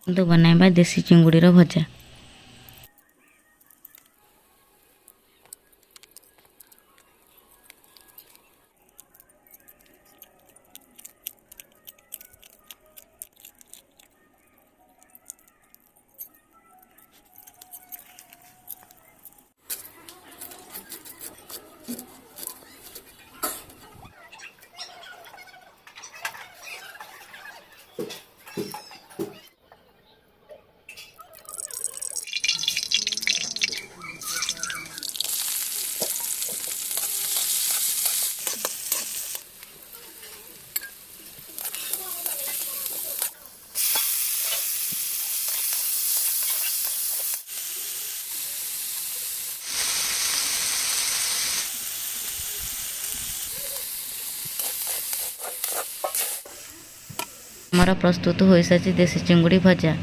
କିନ୍ତୁ ବନାଇବା ଦେଶୀ ଚିଙ୍ଗୁଡ଼ିର ଭଜା। ଆମର ପ୍ରସ୍ତୁତ ହୋଇସାରିଛି ଦେଶୀ ଚିଙ୍ଗୁଡ଼ି ଭଜା।